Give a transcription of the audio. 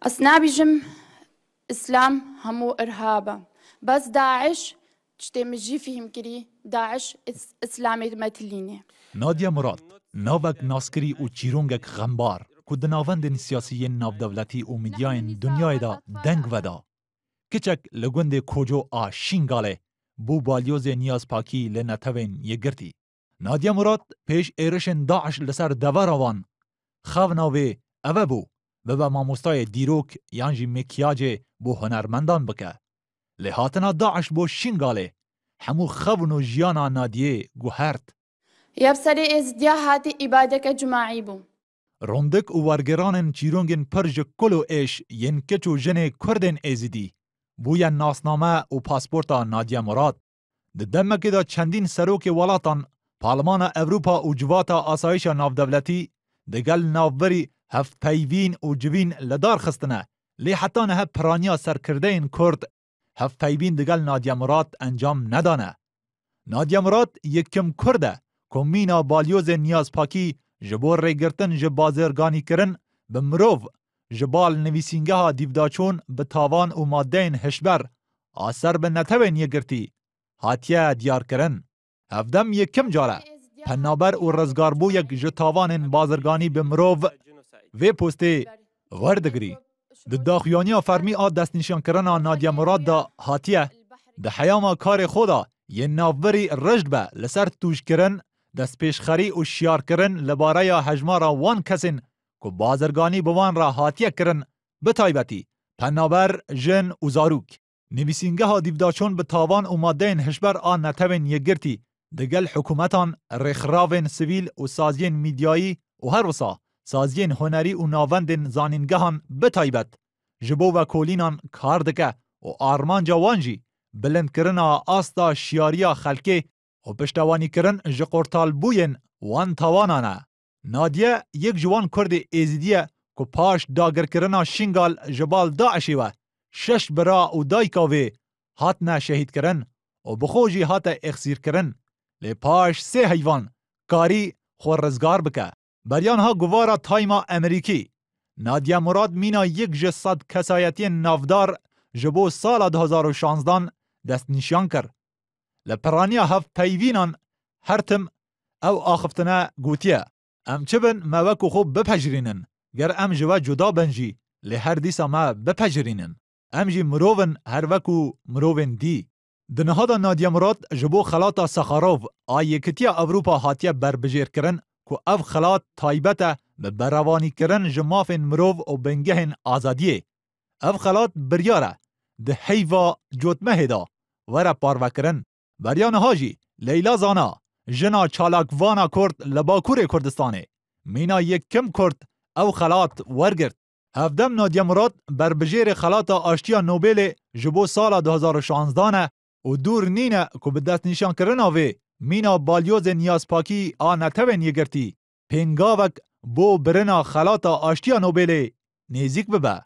أصنابيجم إسلام همو إرهابا بس داعش تشتي مجي فيهم كري داعش إسلامي متليني. نادیا مراد ناوک ناسکری و چیرونگک غمبار که دناوندن سیاسی ناودولتی و میدیاین دنیای دا دنگ ودا کچک لگوند کوجو آ شینگاله بو بالیوز نیاز پاکی لنتوین یگرتی. نادیا مراد پیش ایرشن داعش لسر دوراوان خاوناوی اوه بو و به ماموستای دیروک یانجی مکیاج بو هنرمندان بکه. لحاتنا داعش بو شینگاله همو خون و جیانا نادیه گوهرت. يبسري ازديا هاتي إبادك جماعي بو. روندک و ورگرانن چیرونگن پرج کلو ایش ین کچو جنه کردن ایزیدی. بویا ناسنامه و پاسپورتا نادیا مراد. ده دمکی دا چندین سروک ولاتان پارلمان اوروپا و جواتا آسایش نافدولتی دگل نافبری هفت پیوین و جوین لدار خستنه. لی حتی نه پرانیا سرکردین کرد هفت پیوین دگل نادیا مراد انجام ندانه. نادیا مراد یکم کرده کمینا بالیوز نیاز پاکی جبور ریگرتن جبازرگانی کرن بمروف جبال نویسینگه ها دیوداچون به تاوان و مادین هشبر آسر به نتوین یگرتی هاتیه دیار کرن. هفدم یکم جاره پنابر و رزگاربو یک جتاوان بازرگانی بمروف وی پوسته وردگری. ده داخیانی فرمی آد دست نشان کرنا نادیا مراد دا هاتیه ده حیاما کار خودا یه نافبری رجد به لسر توش کرن دست پیشخری و شیار کرن لباره هجمارا وان کسین که بازرگانی بوان را هاتیه کرن بتایبتی پنابر جن و زاروک. نویسینگه ها دیوداچون به تاوان و مادین هشبر آن نتوین یگرتی دگل حکومتان رخراوین سویل و سازین میدیایی و هر وسا سازین هنری و ناوندین زانینگهان بتایبت جبو و کولینان کار دکه و آرمان جوانجی بلند کرنا آستا شیاریا خلکه و پشتوانی کرن جقورتال بوین وان توانانه. نادیه یک جوان کرد ایزیدیه که پاش داگر کرنا شنگال جبال داعشی و شش برا و دایکاوی هاتنه شهید کرن و بخوجی هات اخسیر کرن لی پاش سه حیوان کاری خور رزگار بکه. بریان ها گوارا تایما امریکی نادیا مراد مینا یک جسد کسایتی نافدار جبو سال 2016 دست نشان کرد. لپرانیا هفت پیوینان هرتم او آخفتنه گوتیه ام چبن موکو خوب بپجرینن گر ام جوا جدا بنجی لی هر دیسا ما بپجرینن ام جی مروون هر وکو مروون دی. دنهادا نادیا مراد جبو خلاطا سخاروف آیکتیا اوروپا هاتیه بربجیر کرن که او خلاط تایبته به بروانی کرن جمافین مروو و بنگهن آزادیه. او خلاط بریاره ده حیوا جوتمه هدا ورا پارو کرن. بریان هاجی لیلا زانا جنا چالاکوانا کرد لباکور کردستانه مینا یک کم کرد او خلاط ورگرد. هفدم نادیا مراد بربجیر خلاط آشتیا نوبل جبو سال 2016 و دور نینه که به دست نشان کرنا وی مینا بالیوز نیاز پاکی آنتوین یگرتی پینگاوک بو برنا خلاط آشتیا نوبل نیزیک ببه.